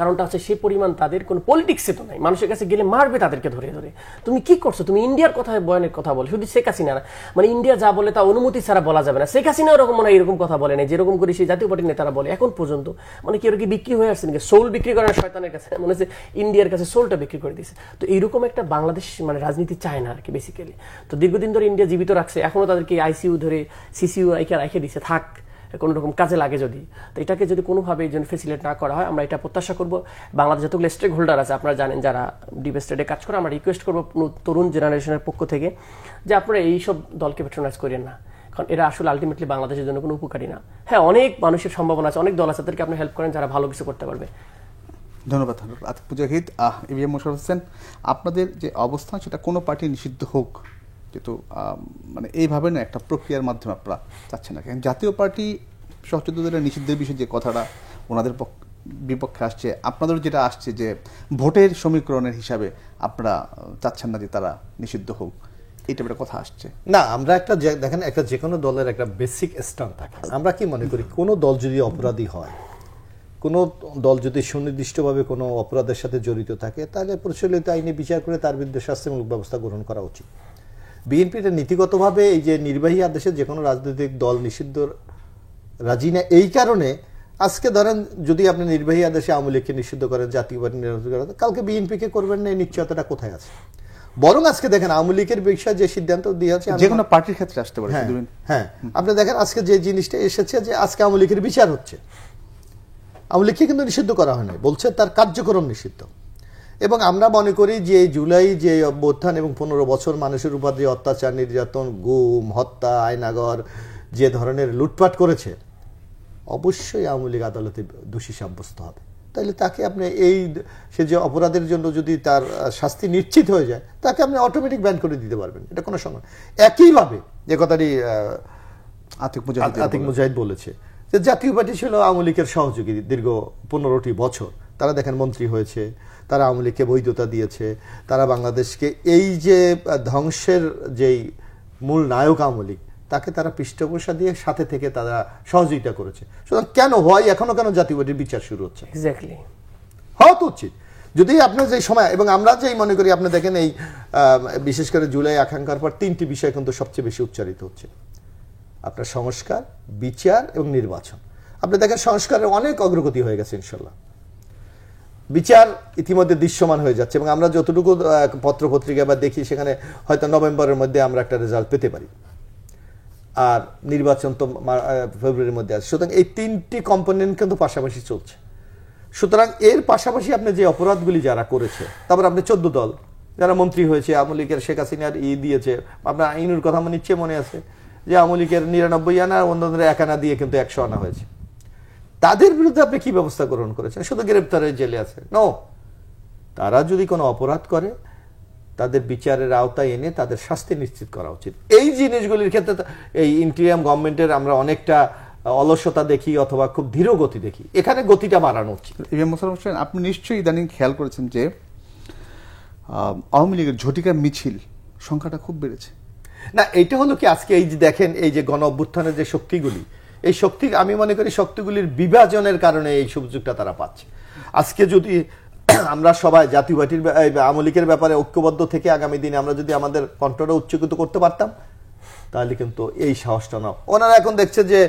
কারণটা হচ্ছে সে পরিমাণ তাদের কোনো পলিটিক্সে তো নাই, মানুষের কাছে গেলে মারবে তাদেরকে ধরে ধরে। তুমি কি করছো? তুমি ইন্ডিয়ার কথা বয়ানের কথা বলে, শুধু শেখ হাসিনা না, মানে ইন্ডিয়া যা বলে তা অনুমতি ছাড়া বলা যাবে না। শেখ হাসিনা ওরকম মনে হয় এরকম কথা বলে না যেরকম করে সেই জাতীয় পার্টির নেতারা বলে এখন পর্যন্ত। মানে কেউ কি বিক্রি হয়ে আসছে নাকি? সোল বিক্রি করেন শয়তানের কাছে, মনে হচ্ছে ইন্ডিয়ার কাছে সোলটা বিক্রি করে দিয়েছে। তো এইরকম একটা বাংলাদেশ মানে রাজনীতি চায় না আর কি বেসিক্যালি। তো দীর্ঘদিন ধরে ইন্ডিয়া জীবিত রাখছে, এখনো তাদেরকে আইসিইউ ধরে সিসিইউ রেখে দিচ্ছে, থাক কোনো রকম কাজে লাগে যদি। তো এটাকে যদি কোনোভাবে এই জন্য ফেসিলিটেট না করা হয়, আমরা এটা প্রত্যাশা করব বাংলাদেশ যতগুলো স্টেক হোল্ডার আছে, আপনারা জানেন যারা ডিপ স্টেটে কাজ করে, আমরা রিকোয়েস্ট করবো তরুণ জেনারেশনের পক্ষ থেকে যে আপনারা এইসব দলকে প্যাট্রোনাইজ করেন না, কারণ এরা আসলে আলটিমেটলি বাংলাদেশের জন্য কোনো উপকারী না। হ্যাঁ, অনেক মানুষের সম্ভাবনা আছে, অনেক দল আছে, তাদেরকে আপনি হেল্প করেন যারা ভালো কিছু করতে পারবে। ধন্যবাদ আতিক মুজাহিদ। এবিএম মোশাররফ হোসেন, আপনাদের যে অবস্থান সেটা কোনো পার্টি নিষিদ্ধ হোক, কিন্তু মানে এইভাবে না একটা প্রক্রিয়ার মাধ্যমে আপনারা চাচ্ছেন না। জাতীয় পার্টি সচেতনদের নিষিদ্ধের বিষয়ে যে কথাটা ওনাদের বিপক্ষে আসছে, আপনাদের যেটা আসছে যে ভোটের সমীকরণের হিসাবে আপনারা চাচ্ছেন না যে তারা নিষিদ্ধ হোক, এইটা একটা কথা আসছে না। আমরা একটা দেখেন, একটা যে কোনো দলের একটা বেসিক স্ট্যান্ড থাকে। আমরা কি মনে করি, কোনো দল যদি অপরাধী হয়, কোনো দল যদি সুনির্দিষ্টভাবে কোনো অপরাধের সাথে জড়িত থাকে, তাহলে প্রচলিত আইনে বিচার করে তার বিরুদ্ধে শাস্তিমূলক ব্যবস্থা গ্রহণ করা উচিত। বিএনপিটা নীতিগতভাবে এই যে নির্বাহী আদেশে যে কোনো রাজনৈতিক দল নিষিদ্ধ রাজি না, এই কারণে আজকে ধরেন যদি আপনি নির্বাহী আদেশে আওয়ামী লীগকে নিষিদ্ধ করেন, জাতীয় পার্টি নিষিদ্ধ করেন, কালকে বিএনপিকে করবেন না, এই নিশ্চয়তাটা কোথায় আছে? বরং আজকে দেখেন আওয়ামী লীগের বিষয়ে যে সিদ্ধান্ত দিয়েছে, যে কোনো পার্টির ক্ষেত্রে আসতে পারে। হ্যাঁ, আপনি দেখেন আজকে যে জিনিসটা এসেছে যে আজকে আওয়ামী লীগের বিচার হচ্ছে, আওয়ামী লীগকে কিন্তু নিষিদ্ধ করা হয় না, বলছে তার কার্যক্রম নিষিদ্ধ। এবং আমরা মনে করি যে জুলাই যে অভ্যুত্থান এবং 15 বছর মানুষের উপর যে অত্যাচার, নির্যাতন, গুম, হত্যা, আয়নাগর যে ধরনের লুটপাট করেছে, অবশ্যই আওয়ামী লীগ আদালতে দোষী সাব্যস্ত হবে। তাহলে তাকে আপনি সে যে অপরাধের জন্য যদি তার শাস্তি নিশ্চিত হয়ে যায়, তাকে আপনি অটোমেটিক ব্যান করে দিতে পারবেন, এটা কোনো সময়। একইভাবে যে কথাটি আতিক মুজাহিদ বলেছে যে জাতীয় পার্টি ছিল আওয়ামী লীগের সহযোগী দীর্ঘ 15টি বছর, তারা দেখেন মন্ত্রী হয়েছে, তারা আওয়ামী লীগকে বৈধতা দিয়েছে, তারা বাংলাদেশকে এই যে ধ্বংসের যেই মূল নায়ক আওয়ামী লীগ, তাকে তারা পৃষ্ঠপোষকতা দিয়ে সাথে থেকে তারা সহযোগিতা করেছে। সুতরাং কেন হয় এখনো কেন জাতীয় পার্টির বিচার শুরু হচ্ছে? এক্স্যাক্টলি হওয়া তো উচিত। যদি আপনার যে সময়, এবং আমরা যেই মনে করি, আপনি দেখেন এই বিশেষ করে জুলাই আকাঙ্ক্ষার পর 3টি বিষয় কিন্তু সবচেয়ে বেশি উচ্চারিত হচ্ছে, আপনার সংস্কার, বিচার এবং নির্বাচন। আপনি দেখেন সংস্কারের অনেক অগ্রগতি হয়ে গেছে ইনশাল্লাহ, বিচার ইতিমধ্যে দৃশ্যমান হয়ে যাচ্ছে, এবং আমরা যতটুকু পত্রপত্রিকা বা দেখি সেখানে হয়তো নভেম্বরের মধ্যে আমরা একটা রেজাল্ট পেতে পারি। আর নির্বাচন তো ফেব্রুয়ারির মধ্যে আছে। সুতরাং এই 3টি কম্পোনেন্ট কিন্তু পাশাপাশি চলছে। সুতরাং এর পাশাপাশি আপনি যে অপরাধগুলি যারা করেছে, তারপর আপনি 14 দল যারা মন্ত্রী হয়েছে, আওয়ামী লীগের শেখ হাসিনার দিয়েছে, আপনার আইনুর কথা আমার নিশ্চয় মনে আছে যে আওয়ামী লীগের 99 আনা, অন্যদের 1 আনা দিয়ে কিন্তু 100 আনা হয়েছে। তাদের বিরুদ্ধে আপনি কি ব্যবস্থা গ্রহণ করেছেন? শুধু গ্রেপ্তারের জেলে আছে? নো, তারা যদি কোনো অপরাধ করে তাদের বিচারের আওতায় এনে তাদের শাস্তি নিশ্চিত করা উচিত। এই জিনিসগুলির ক্ষেত্রে এই ইন্টিরিয়াম গভর্নমেন্টের আমরা অনেকটা অলসতা দেখি অথবা খুব ধীর গতি দেখি, এখানে গতিটা বাড়ানো উচিত। মোশাররফ হোসেন, আপনি নিশ্চয়ই ইদানিং খেয়াল করেছেন যে আওয়ামী লীগের ঝটিকা মিছিল সংখ্যাটা খুব বেড়েছে। না, এইটা হলো কি, আজকে এই যে দেখেন এই যে গণ অভ্যুত্থানের যে শক্তিগুলি, এই শক্তি আমি মনে করি শক্তিগুলির বিভাজনের কারণে এই সুযোগটা তারা পাচ্ছে। আজকে যদি আমরা সবাই জাতীয় পার্টির আওয়ামী লীগের ব্যাপারে ঐক্যবদ্ধ থেকে আগামী দিনে আমরা যদি আমাদের কণ্ঠটা উচ্চকিত করতে পারতাম, তাহলে কিন্তু এই সাহসটা না। ওনারা এখন দেখছে যে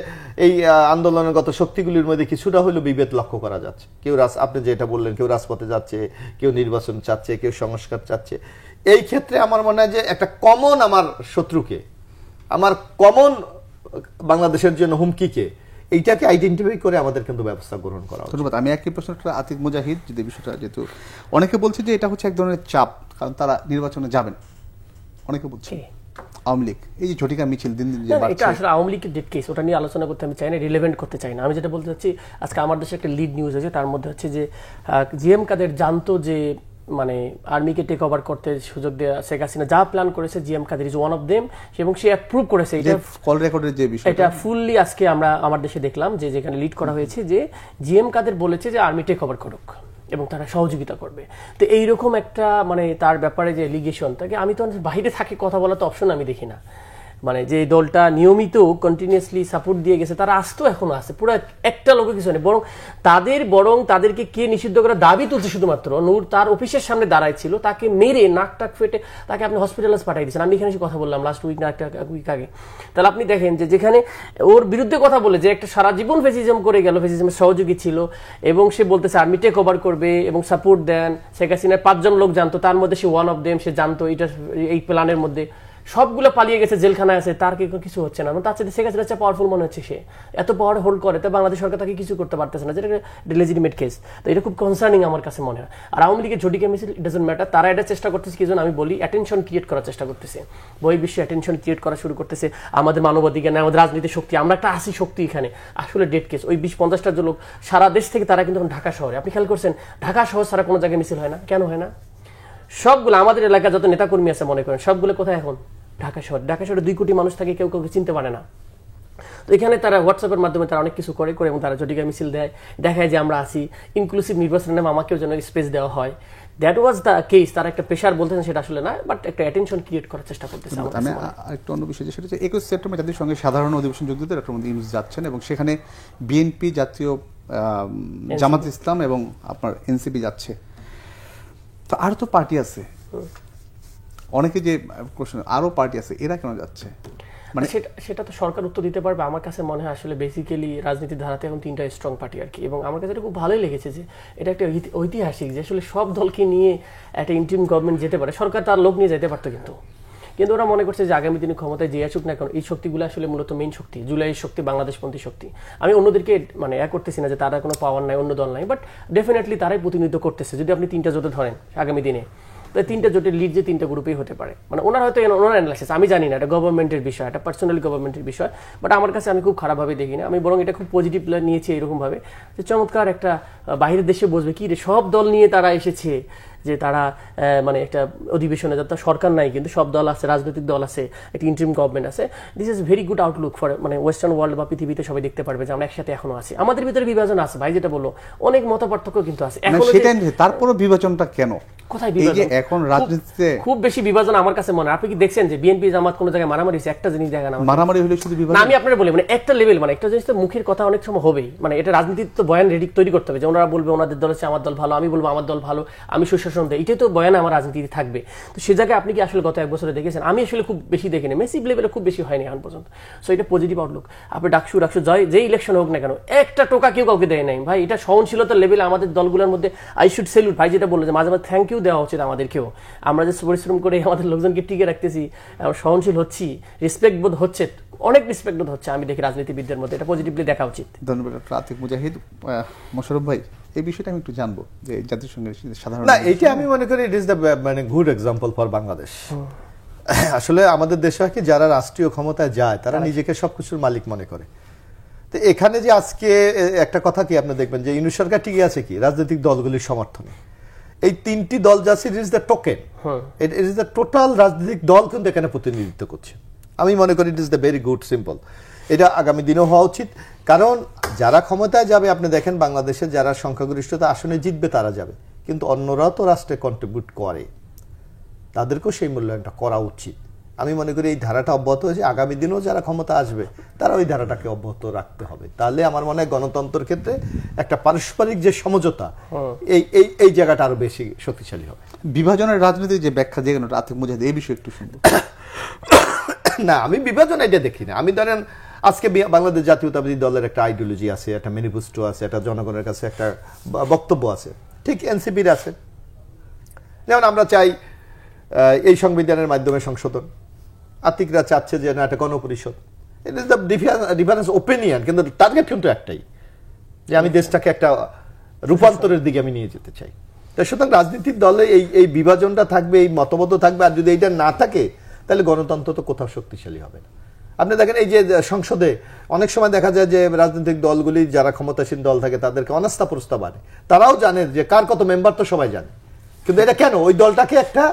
এই আন্দোলনের গত শক্তিগুলির মধ্যে কিছুটা হলেও বিভেদ লক্ষ্য করা যাচ্ছে। কেউ আপনি যেটা বললেন, কেউ রাজপথে যাচ্ছে, কেউ নির্বাচন চাচ্ছে, কেউ সংস্কার চাচ্ছে। এই ক্ষেত্রে আমার মনে হয় যে একটা কমন আমার শত্রুকে, আমার কমন বাংলাদেশের জন্য হুমকিকে, এইটাকে আইডেন্টিফাই করে আমাদের কিন্তু ব্যবস্থা গ্রহণ করা উচিত। ধন্যবাদ। আমি একই প্রশ্নটা আতিক মুজাহিদ, যদি বিষয়টা যেহেতু অনেকে বলছে যে এটা হচ্ছে এক ধরনের চাপ, কারণ তারা নির্বাচনে যাবেন, অনেকে বলছে আওয়ামী লীগ এই যে ঝটিকা মিছিল দিন দিন যে বাড়ছে, এটা আসলে আওয়ামী লীগের ডেড কেস, ওটা নিয়ে আলোচনা করতে আমি চাই না, রিলেভেন্ট করতে চাই না। আমি যেটা বলতে চাচ্ছি, আজকে আমার দেশে একটা লিড নিউজ আছে, তার মধ্যে হচ্ছে যে জিএম কাদের জানতো যে মানে আর্মিকে টেক ওভার করতে সুযোগ দেওয়া শেখ হাসিনা যা প্ল্যান করেছে, GM Quader is one of them, এবং সে অ্যাপ্রুভ করেছে। এটা কল রেকর্ডের যে বিষয়, এটা ফুললি আজকে আমরা আমার দেশে দেখলাম যে যেখানে লিড করা হয়েছে যে জিএম কাদের বলেছে যে আর্মি টেক ওভার করুক এবং তারা সহযোগিতা করবে। তো এইরকম একটা মানে তার ব্যাপারে যে এলিগেশন, তাকে আমি তো বাইরে থাকে কথা বলার তো অপশন আমি দেখি না। মানে যে দলটা নিয়মিত কন্টিনিউয়াসলি সাপোর্ট দিয়ে গেছে, তারা আসতো এখনো আছে, পুরো একটা লোকের কিছু নেই, বরং তাদেরকে কে নিষিদ্ধ করার দাবি তুলছে। শুধুমাত্র নূর তার অফিসের সামনে দাঁড়ায় ছিল, তাকে মেরে নাক টাক ফেটে তাকে আপনি হসপিটালাইজ পাঠিয়ে দিয়েছেন। আমি এখানে কথা বললাম লাস্ট উইক না একটা উইক আগে। তাহলে আপনি দেখেন যে যেখানে ওর বিরুদ্ধে কথা বলে যে একটা সারা জীবন ফেসিজম করে গেল, ফেসিজমের সহযোগী ছিল, এবং সে বলতেছে আর্মি টেক ওভার করবে এবং সাপোর্ট দেন। শেখ হাসিনার 5 জন লোক জানতো, তার মধ্যে সে ওয়ান অফ দেম, সে জানতো এটা এই প্ল্যানের মধ্যে, সবগুলো পালিয়ে গেছে, জেলখানায় আছে, তার কিছু হচ্ছে না। তার সাথে শেখ হাসিনা পাওয়ারফুল মনে হচ্ছে, সে এত পাওয়ার হোল্ড করে, তো বাংলাদেশ সরকার তাকে কিছু করতে পারতেছে না, যেটা লেজিটিমেট কেস। তো এটা খুব কনসার্নিং আমার কাছে মনে হয়। আর আওয়ামী লীগের ঝটিকা মিছিল, ইট ডাজন্ট ম্যাটার, তারা এটা চেষ্টা করতেছে কি জন্য আমি বলি, অ্যাটেনশন ক্রিয়েট করার চেষ্টা করতেছে, বহির্বিশ্বে অ্যাটেনশন ক্রিয়েট করা শুরু করতেছে। আমাদের মানবাধিকার নেই, আমাদের রাজনীতির শক্তি, আমরা একটা আসি শক্তি, এখানে আসলে ডেড কেস। ওই 20-50টা লোক সারা দেশ থেকে তারা কিন্তু ঢাকা শহরে, আপনি খেয়াল করছেন ঢাকা শহর সারা কোনো জায়গায় মিছিল হয় না, কেন হয় না? সবগুলো আমাদের এলাকায় যত নেতাকর্মী আছে মনে করেন, সবগুলো কোথায় এখন? ঢাকা শহর। ঢাকা শহরে 2 কোটি মানুষ থাকে, কেউ কাউকে চিনতে পারে না। তো এখানে তারা হোয়াটসঅ্যাপের মাধ্যমে তারা অনেক কিছু করে এবং তারা ঝটিকা মিছিল দেয়, দেখায় যে আমরা আসি, ইনক্লুসিভ নির্বাচনের নামে আমাকেও যেন স্পেস দেওয়া হয়। That was the case. তারা একটা প্রেশার বলতেছেন, সেটা আসলে না, বাট একটা অ্যাটেনশন ক্রিয়েট করার চেষ্টা করতেছে। আমি আরেকটা অন্য বিষয়, সেটা হচ্ছে 21 সেপ্টেম্বর জাতির সঙ্গে সাধারণ অধিবেশন যোগ দিতে ডক্টর মোহাম্মদ ইউনূস যাচ্ছেন, এবং সেখানে বিএনপি, জাতীয় জামাত ইসলাম এবং আপনার এনসিপি যাচ্ছে। তো আরো তো পার্টি আছে, অনেকে যে কোশ্চেন আরো পার্টি আছে, এরা কেন যাচ্ছে? মানে সেটা তো সরকার উত্তর দিতে পারবে। আমার কাছে মনে হয় আসলে বেসিক্যালি রাজনীতির ধারাতে এখন 3টা স্ট্রং পার্টি আর কি, এবং আমার কাছে এটা খুব ভালোই লেগেছে যে এটা একটা ঐতিহাসিক, যে আসলে সব দলকে নিয়ে একটা ইন্টিরিম গভর্নমেন্ট যেতে পারে। সরকার তার লোক নিয়ে যেতে পারতো, কিন্তু ওরা মনে করছে যে আগামী দিনে ক্ষমতায় যে আসুক না কেন, এই শক্তিগুলো আসলে মূলত মেইন শক্তি, জুলাইয়ের শক্তি, বাংলাদেশপন্থী শক্তি। আমি অন্যদেরকে মানে করতেছি না যে তারা কোনো পাওয়ার নাই, অন্য দল নাই, বাট ডেফিনেটলি তারাই প্রতিনিধিত্ব করতেছে। যদি আপনি 3টা জোটে ধরেন আগামী দিনে, তো 3টা জোটের লিড যে 3টা গ্রুপেই হতে পারে। মানে ওনার হয়তো ওনার অ্যানালাইসিস, আমি জানি না, এটা গভর্নমেন্টের বিষয়, এটা পার্সোনালি গভর্নমেন্টের বিষয়, বাট আমার কাছে আমি খুব খারাপভাবে দেখি না। আমি বরং এটা খুব পজিটিভ নিয়েছি এরকমভাবে যে চমৎকার একটা বাইরের দেশে বসবে কি রে, সব দল নিয়ে তারা এসেছে, যে তারা মানে একটা অধিবেশনে, যাতে সরকার নাই কিন্তু সব দল আছে, রাজনৈতিক দল আছে, একটা ইন্টারিম গভর্নমেন্ট আছে। This is very good Outlook for মানে ওয়েস্টার্ন ওয়ার্ল্ড বা পৃথিবীতে সবাই দেখতে পারবে যে আমরা একসাথে এখনো আছি। আমাদের ভিতরে বিভাজন আছে, ভাই যেটা বললো, অনেক মত পার্থক্য কিন্তু আছে। তারপরও বিভাজনটা কেন? কোথায় বিভাজন? এখন রাজনীতিতে খুব বেশি বিভাজন আমার কাছে মনে হয়। আপনি কি দেখছেন যে বিএনপি জামাত কোনো জায়গায় মারামারি হয়েছে? একটা জিনিস দেখেন, মারামারি হলে শুধু বিভাজন। আমি আপনারা বলি মানে একটা লেভেল, মানে একটা জিনিস তো মুখের কথা অনেক সময় হবেই, মানে এটা রাজনীতিতে তো বয়ান রেডি তৈরি করতে হবে যে ওনারা বলবে ওনাদের দল আছে, আমার দল ভালো, আমি বলবো আমার দল ভালো, আমি প্রশাসন দেয়, এটাই তো বয়ান আমার রাজনীতিতে থাকবে। তো সে জায়গায় আপনি কি আসলে গত 1 বছরে দেখেছেন? আমি আসলে খুব বেশি দেখিনি, মেসিভ লেভেলে খুব বেশি হয়নি এখন পর্যন্ত। সো এটা পজিটিভ আউটলুক। আপনি ডাকসু যে ইলেকশন হোক না কেন, একটা টোকা কেউ কাউকে দেয় নাই ভাই। এটা সহনশীলতার লেভেলে আমাদের দলগুলোর মধ্যে আই শুড সেলুট। ভাই যেটা বললো যে মাঝে মাঝে থ্যাংক ইউ দেওয়া উচিত আমাদেরকেও। আমরা যে পরিশ্রম করে আমাদের লোকজনকে টিকে রাখতেছি, সহনশীল হচ্ছি, রেসপেক্ট বোধ হচ্ছে, অনেক রেসপেক্ট বোধ হচ্ছে আমি দেখি রাজনীতিবিদদের মধ্যে। এটা পজিটিভলি দেখা উচিত। ধন্যবাদ ডক্টর আতিক মুজাহিদ। মোশাররফ ভাই, এই বিষয়টা আমি একটু জানবো যে জাতিসংঘের সাধারণ না, এইটা আমি মনে করি ইট ইজ দ্য মানে গুড এক্সাম্পল ফর বাংলাদেশ। আসলে আমাদের দেশে কি যারা রাষ্ট্রীয় ক্ষমতায় যায় তারা নিজেকে সবকিছুর মালিক মনে করে। তো এখানে যে আজকে একটা কথা কি আপনি দেখবেন যে ইউনূস সরকার টিকে আছে কি রাজনৈতিক দলগুলির সমর্থনে। এই 3টি দল যাচ্ছে, ইট is the token, it is the total রাজনৈতিক দল কিন্তু এখানে প্রতিনিধিত্ব করছে। আমি মনে করি ইট is the very good simple. এটা আগামী দিনেও হওয়া উচিত, কারণ যারা ক্ষমতায় যাবে আপনি দেখেন বাংলাদেশে যারা সংখ্যাগরিষ্ঠতা আসনে জিতবে তারা যাবে, কিন্তু অন্যরাও তো রাষ্ট্রে কন্ট্রিবিউট করে, তাদেরকেও সেই মূল্যায়নটা করা উচিত। আমি মনে করি এই ধারাটা অব্যাহত হয়েছে, আগামী দিনেও যারা ক্ষমতা আসবে তারা ওই ধারাটাকে অব্যাহত রাখতে হবে। তাহলে আমার মনে হয় গণতন্ত্রের ক্ষেত্রে একটা পারস্পরিক যে সমঝোতা, এই জায়গাটা আরো বেশি শক্তিশালী হবে। বিভাজনের রাজনীতির যে ব্যাখ্যা যেগুলো আতিক মুজাহিদ, এই বিষয়ে একটু শুনবো। না, আমি বিভাজন এটা দেখি না। আমি ধরেন আজকে বাংলাদেশ জাতীয়তাবাদী দলের একটা আইডিওলজি আছে, একটা ম্যানিফেস্টো আছে, একটা জনগণের কাছে একটা বক্তব্য আছে, ঠিক এনসিপির আছে। যেমন আমরা চাই এই সংবিধানের মাধ্যমে সংশোধন, আতিকরা চাচ্ছে যে না একটা গণপরিষদ। It is the difference opinion, কিন্তু টার্গেট কিন্তু একটাই, যে আমি দেশটাকে একটা রূপান্তরের দিকে আমি নিয়ে যেতে চাই। তো সুতরাং রাজনীতির দলে এই বিভাজনটা থাকবে, এই মতবাদ থাকবে, আর যদি এইটা না থাকে তাহলে গণতন্ত্র তো কোথাও শক্তিশালী হবে না। আপনি দেখেন এই যে সংসদে অনেক সময় দেখা যায় যে রাজনৈতিক দলগুলি যারা ক্ষমতাসীন দল থাকে তাদেরকে অনাস্থা প্রস্তাব আনে, তারাও জানে যে কার কত মেম্বার তো সবাই জানে, কিন্তু এটা কেন ওই দলটাকে একটা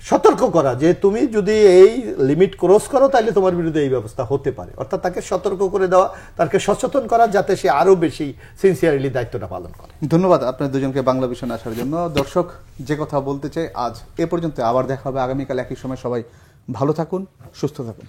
সতর্ক করা যে তুমি যদি এই লিমিট ক্রস করো তাহলে তোমার বিরুদ্ধে এই ব্যবস্থা হতে পারে, অর্থাৎ তাকে সতর্ক করে দেওয়া, তাকে সচেতন করা যাতে সে আরো বেশি সিনসিয়ারলি দায়িত্বটা পালন করে। ধন্যবাদ আপনার দুজনকে বাংলা ভিশনে আসার জন্য। দর্শক, যে কথা বলতে চাই আজ এ পর্যন্ত, আবার দেখা হবে আগামীকাল একই সময়। সবাই ভালো থাকুন, সুস্থ থাকুন।